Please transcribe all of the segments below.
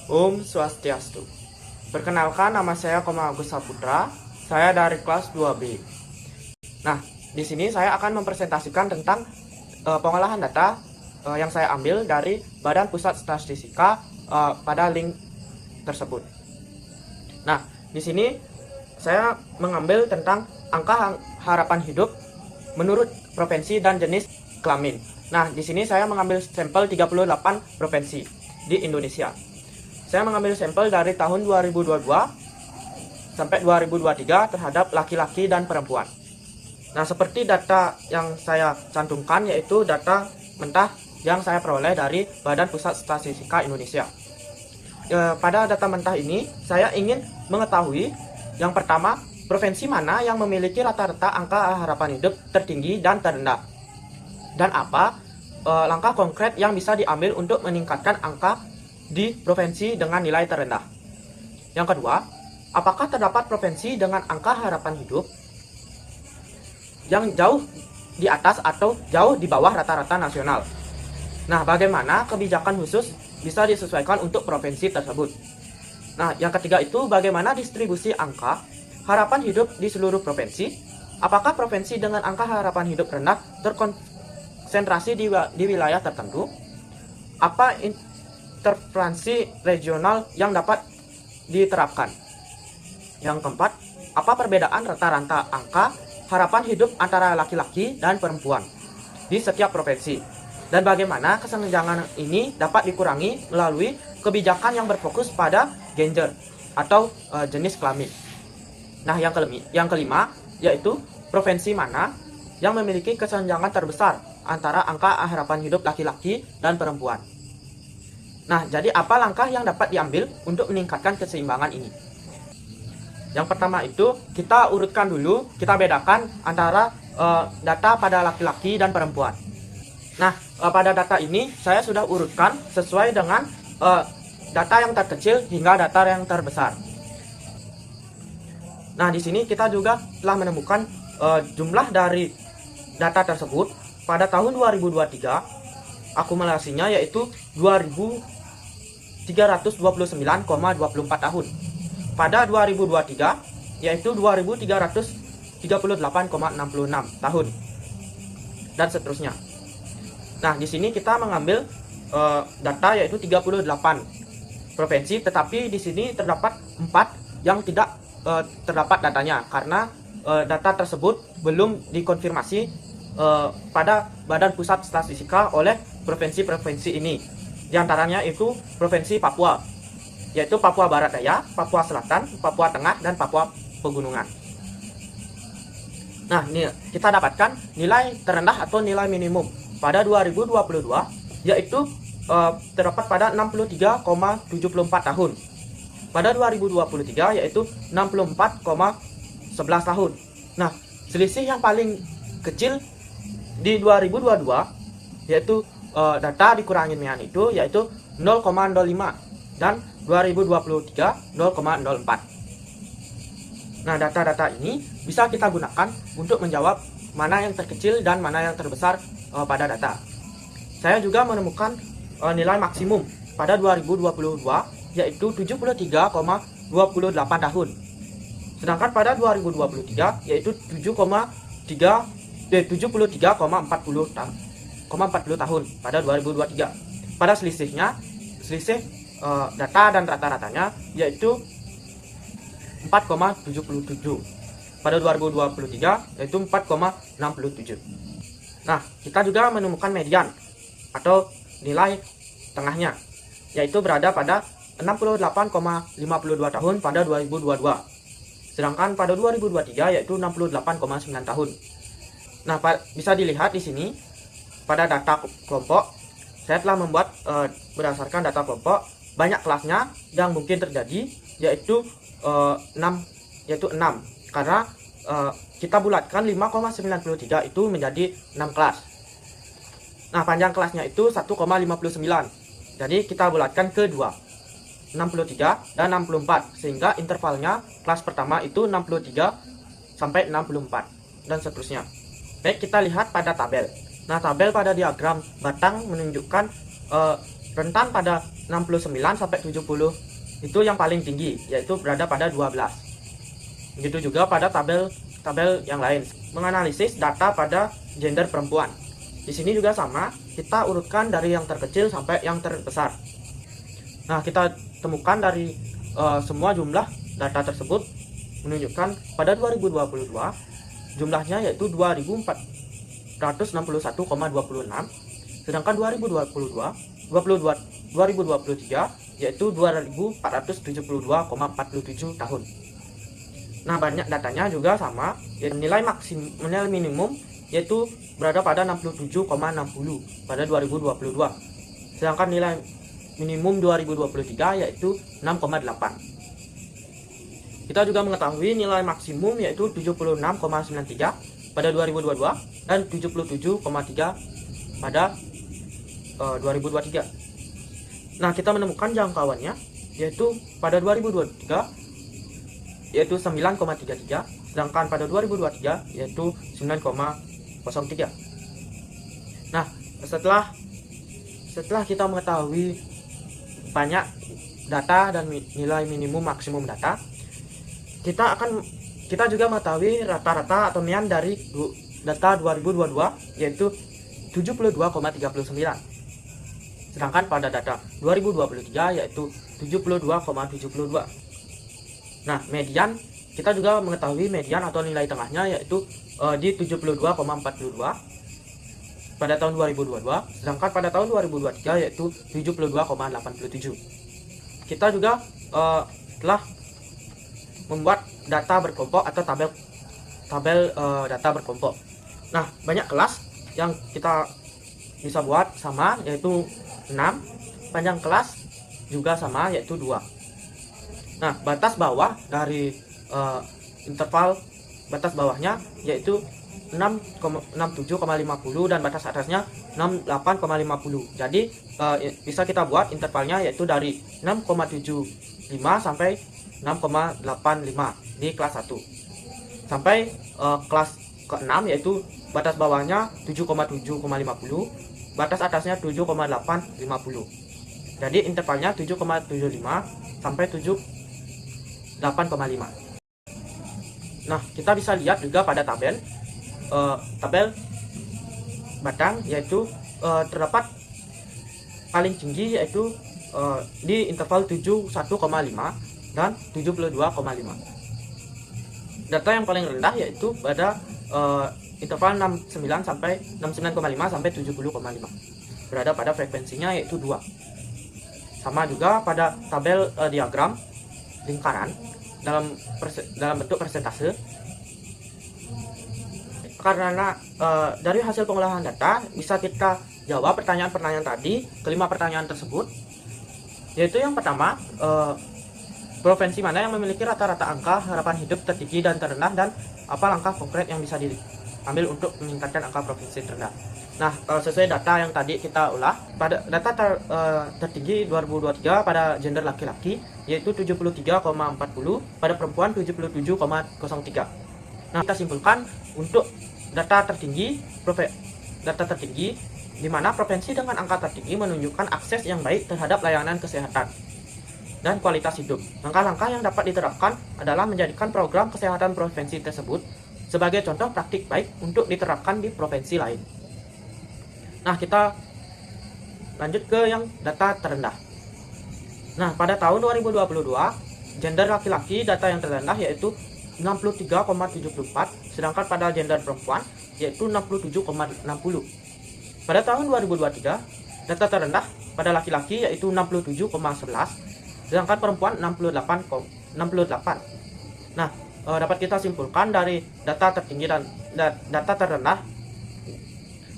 Om Swastiastu. Perkenalkan, nama saya Koma Agus Saputra. Saya dari kelas 2B. Nah, di sini saya akan mempresentasikan tentang pengolahan data yang saya ambil dari Badan Pusat Statistika pada link tersebut. Nah, di sini saya mengambil tentang angka harapan hidup menurut provinsi dan jenis kelamin. Nah, di sini saya mengambil sampel 38 provinsi di Indonesia. Saya mengambil sampel dari tahun 2022 sampai 2023 terhadap laki-laki dan perempuan. Nah, seperti data yang saya cantumkan yaitu data mentah yang saya peroleh dari Badan Pusat Statistika Indonesia. Pada data mentah ini, saya ingin mengetahui yang pertama, provinsi mana yang memiliki rata-rata angka harapan hidup tertinggi dan terendah. Dan apa langkah konkret yang bisa diambil untuk meningkatkan angka di provinsi dengan nilai terendah. Yang kedua, apakah terdapat provinsi dengan angka harapan hidup yang jauh di atas atau jauh di bawah rata-rata nasional? Nah, bagaimana kebijakan khusus bisa disesuaikan untuk provinsi tersebut? Nah, yang ketiga itu bagaimana distribusi angka harapan hidup di seluruh provinsi? Apakah provinsi dengan angka harapan hidup rendah terkonsentrasi di wilayah tertentu? Apa interferensi regional yang dapat diterapkan? Yang keempat, apa perbedaan rata-rata angka harapan hidup antara laki-laki dan perempuan di setiap provinsi? Dan bagaimana kesenjangan ini dapat dikurangi melalui kebijakan yang berfokus pada gender atau jenis kelamin? Nah, yang kelima yaitu provinsi mana yang memiliki kesenjangan terbesar antara angka harapan hidup laki-laki dan perempuan? Nah, jadi apa langkah yang dapat diambil untuk meningkatkan keseimbangan ini? Yang pertama itu kita urutkan dulu, kita bedakan antara data pada laki-laki dan perempuan. Nah, pada data ini saya sudah urutkan sesuai dengan data yang terkecil hingga data yang terbesar. Nah, di sini kita juga telah menemukan jumlah dari data tersebut pada tahun 2023 akumulasinya yaitu 2.329,24 tahun. Pada 2023 yaitu 2.338,66 tahun dan seterusnya. Nah, di sini kita mengambil data yaitu 38 provinsi, tetapi di sini terdapat 4 yang tidak terdapat datanya karena data tersebut belum dikonfirmasi pada Badan Pusat Statistika oleh provinsi-provinsi ini. Di antaranya itu Provinsi Papua, yaitu Papua Barat Daya, Papua Selatan, Papua Tengah, dan Papua Pegunungan. Nah, kita dapatkan nilai terendah atau nilai minimum pada 2022 yaitu terdapat pada 63,74 tahun. Pada 2023 yaitu 64,11 tahun. Nah, selisih yang paling kecil di 2022 yaitu data dikuranginnya itu yaitu 0,05 dan 2023 0,04. Nah, data-data ini bisa kita gunakan untuk menjawab mana yang terkecil dan mana yang terbesar pada data. Saya juga menemukan nilai maksimum pada 2022 yaitu 73,28 tahun. Sedangkan pada 2023 yaitu 73,40 tahun pada 2023. Pada selisih data dan rata-ratanya yaitu 4,77. Pada 2023 yaitu 4,67. Nah, kita juga menemukan median atau nilai tengahnya yaitu berada pada 68,52 tahun pada 2022. Sedangkan pada 2023 yaitu 68,9 tahun. Nah, bisa dilihat di sini pada data kelompok saya telah membuat berdasarkan data kelompok banyak kelasnya yang mungkin terjadi yaitu 6 karena kita bulatkan 5,93 itu menjadi 6 kelas. Nah, panjang kelasnya itu 1,59. Jadi kita bulatkan ke 2, 63 dan 64 sehingga intervalnya kelas pertama itu 63 sampai 64 dan seterusnya. Baik, kita lihat pada tabel. Nah, tabel pada diagram batang menunjukkan rentan pada 69 sampai 70 itu yang paling tinggi, yaitu berada pada 12. Begitu juga pada tabel yang lain. Menganalisis data pada gender perempuan. Di sini juga sama, kita urutkan dari yang terkecil sampai yang terbesar. Nah, kita temukan dari semua jumlah data tersebut menunjukkan pada 2022 jumlahnya yaitu 2461,26, sedangkan 2023 yaitu 2472,47 tahun. Nah, banyak datanya juga sama, yaitu nilai minimum yaitu berada pada 67,60 pada 2022, sedangkan nilai minimum 2023 yaitu 6,8. Kita juga mengetahui nilai maksimum yaitu 76,93 pada 2022 dan 77,3 pada 2023. Nah, kita menemukan jangkauannya yaitu pada 2023 yaitu 9,33, sedangkan pada 2023 yaitu 9,03. Nah, setelah kita mengetahui banyak data dan nilai minimum maksimum data, kita juga mengetahui rata-rata atau mean dari data 2022 yaitu 72,39, sedangkan pada data 2023 yaitu 72,72. Nah, median, kita juga mengetahui median atau nilai tengahnya yaitu di 72,42 pada tahun 2022, sedangkan pada tahun 2023 yaitu 72,87. Kita juga telah membuat data berkelompok atau tabel data berkelompok. Nah, banyak kelas yang kita bisa buat sama yaitu 6, panjang kelas juga sama yaitu 2. Nah, batas bawah dari interval batas bawahnya yaitu 67,50 dan batas atasnya 68,50. Jadi bisa kita buat intervalnya yaitu dari 6,75 sampai 6,85 di kelas 1 sampai kelas ke-6 yaitu batas bawahnya 7,7,50, batas atasnya 7,850. Jadi intervalnya 7,75 sampai 8,5. Nah, kita bisa lihat juga pada tabel batang yaitu terdapat paling tinggi yaitu di interval 71,5 dan 72,5. Data yang paling rendah yaitu pada interval 69 sampai 69,5 sampai 70,5. Berada pada frekuensinya yaitu 2. Sama juga pada tabel diagram lingkaran dalam bentuk persentase. Karena dari hasil pengolahan data bisa kita jawab pertanyaan-pertanyaan tadi, kelima pertanyaan tersebut, yaitu yang pertama, provinsi mana yang memiliki rata-rata angka harapan hidup tertinggi dan terendah, dan apa langkah konkret yang bisa diambil untuk meningkatkan angka provinsi terendah. Nah, sesuai data yang tadi kita ulah, pada data tertinggi 2023 pada gender laki-laki yaitu 73,40, pada perempuan 77,03. Nah, kita simpulkan untuk data tertinggi di mana provinsi dengan angka tertinggi menunjukkan akses yang baik terhadap layanan kesehatan dan kualitas hidup. Langkah-langkah yang dapat diterapkan adalah menjadikan program kesehatan provinsi tersebut sebagai contoh praktik baik untuk diterapkan di provinsi lain. Nah, kita lanjut ke yang data terendah. Nah, pada tahun 2022, gender laki-laki data yang terendah yaitu 63,74, sedangkan pada gender perempuan yaitu 67,60. Pada tahun 2023, data terendah pada laki-laki yaitu 67,11, sedangkan perempuan 68. Nah, dapat kita simpulkan dari data tertinggi dan data terendah,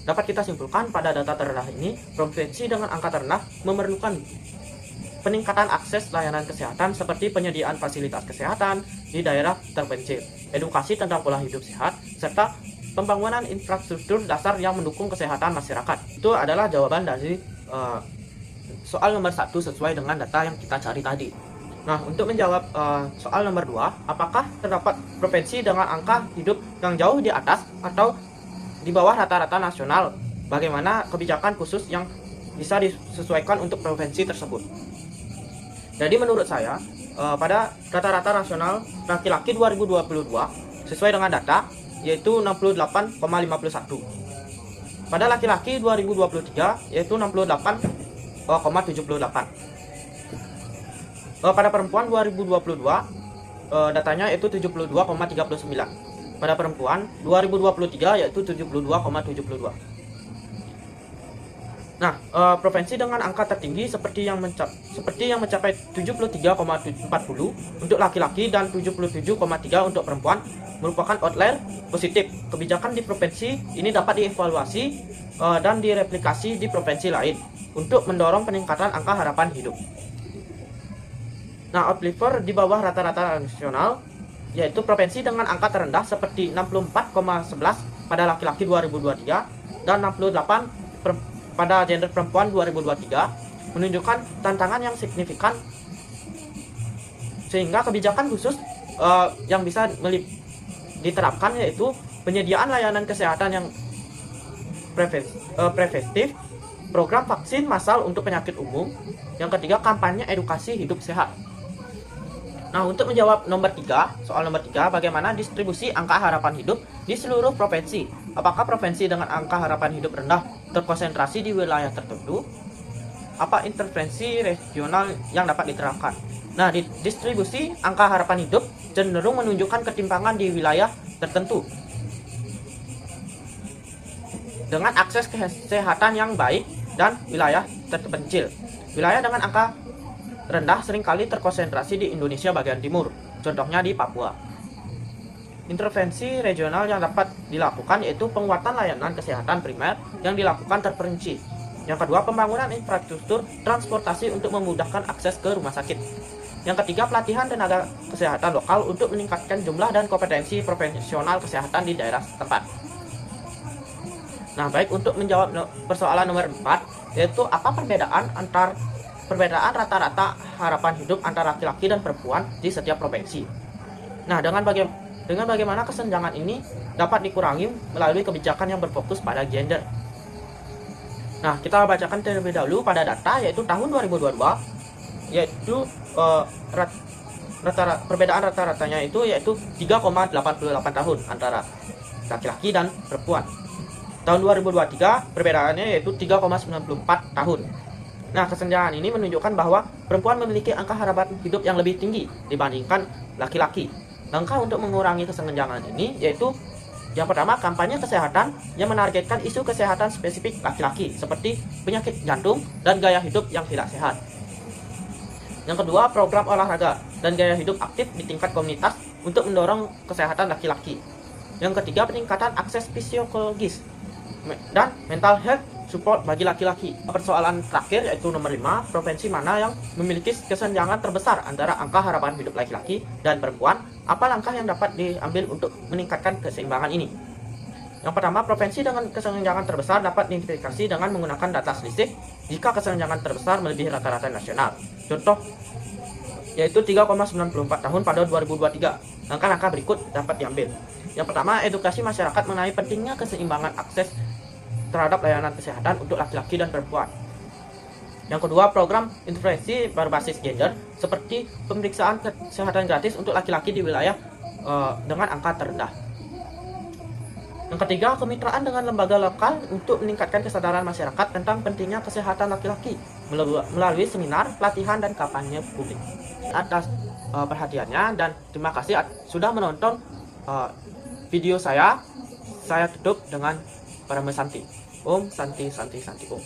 dapat kita simpulkan pada data terendah ini, provinsi dengan angka terendah memerlukan peningkatan akses layanan kesehatan seperti penyediaan fasilitas kesehatan di daerah terpencil, edukasi tentang pola hidup sehat, serta pembangunan infrastruktur dasar yang mendukung kesehatan masyarakat. Itu adalah jawaban dari soal nomor 1 sesuai dengan data yang kita cari tadi. Nah, untuk menjawab soal nomor 2, apakah terdapat provinsi dengan angka hidup yang jauh di atas atau di bawah rata-rata nasional? Bagaimana kebijakan khusus yang bisa disesuaikan untuk provinsi tersebut. Jadi menurut saya, pada rata-rata nasional laki-laki 2022 sesuai dengan data yaitu 68,51. Pada laki-laki 2023 yaitu 68,78. Pada perempuan 2022 datanya yaitu 72,39. Pada perempuan 2023 yaitu 72,72. Nah, provinsi dengan angka tertinggi seperti yang mencapai 73,40 untuk laki-laki dan 77,3 untuk perempuan merupakan outlier positif. Kebijakan di provinsi ini dapat dievaluasi dan direplikasi di provinsi lain untuk mendorong peningkatan angka harapan hidup. Nah, outlier di bawah rata-rata nasional yaitu provinsi dengan angka terendah seperti 64,11 pada laki-laki 2023 dan 68 pada gender perempuan 2023 menunjukkan tantangan yang signifikan, sehingga kebijakan khusus yang bisa diterapkan yaitu penyediaan layanan kesehatan yang preventif, program vaksin massal untuk penyakit umum, yang ketiga kampanye edukasi hidup sehat. Nah, untuk menjawab soal nomor 3, bagaimana distribusi angka harapan hidup di seluruh provinsi? Apakah provinsi dengan angka harapan hidup rendah terkonsentrasi di wilayah tertentu? Apa intervensi regional yang dapat diterapkan? Nah, di distribusi angka harapan hidup cenderung menunjukkan ketimpangan di wilayah tertentu dengan akses kesehatan yang baik dan wilayah terpencil. Wilayah dengan angka rendah seringkali terkonsentrasi di Indonesia bagian timur, contohnya di Papua. Intervensi regional yang dapat dilakukan yaitu penguatan layanan kesehatan primer yang dilakukan terperinci. Yang kedua, pembangunan infrastruktur transportasi untuk memudahkan akses ke rumah sakit. Yang ketiga, pelatihan tenaga kesehatan lokal untuk meningkatkan jumlah dan kompetensi profesional kesehatan di daerah setempat. Nah, baik, untuk menjawab persoalan nomor 4, yaitu apa perbedaan rata-rata harapan hidup antara laki-laki dan perempuan di setiap provinsi. Nah, dengan bagaimana kesenjangan ini dapat dikurangi melalui kebijakan yang berfokus pada gender. Nah, kita bacakan terlebih dahulu pada data yaitu tahun 2022, yaitu perbedaan rata-ratanya yaitu 3,88 tahun antara laki-laki dan perempuan. Tahun 2023 perbedaannya yaitu 3,94 tahun. Nah, kesenjangan ini menunjukkan bahwa perempuan memiliki angka harapan hidup yang lebih tinggi dibandingkan laki-laki. Langkah untuk mengurangi kesenjangan ini yaitu yang pertama, kampanye kesehatan yang menargetkan isu kesehatan spesifik laki-laki seperti penyakit jantung dan gaya hidup yang tidak sehat. Yang kedua, program olahraga dan gaya hidup aktif di tingkat komunitas untuk mendorong kesehatan laki-laki. Yang ketiga, peningkatan akses fisiologis dan mental health support bagi laki-laki. Persoalan terakhir yaitu nomor 5, provinsi mana yang memiliki kesenjangan terbesar antara angka harapan hidup laki-laki dan perempuan? Apa langkah yang dapat diambil untuk meningkatkan keseimbangan ini? Yang pertama, provinsi dengan kesenjangan terbesar dapat diidentifikasi dengan menggunakan data selisih jika kesenjangan terbesar melebihi rata-rata nasional. Contoh yaitu 3,94 tahun pada 2023. Langkah-langkah berikut dapat diambil. Yang pertama, edukasi masyarakat mengenai pentingnya keseimbangan akses terhadap layanan kesehatan untuk laki-laki dan perempuan. Yang kedua, program intervensi berbasis gender seperti pemeriksaan kesehatan gratis untuk laki-laki di wilayah dengan angka terendah. Yang ketiga, kemitraan dengan lembaga lokal untuk meningkatkan kesadaran masyarakat tentang pentingnya kesehatan laki-laki melalui seminar, pelatihan, dan kampanye publik. Atas perhatiannya dan terima kasih sudah menonton video saya. Saya tutup dengan Parama Santi. Om Santi Santi Santi Om.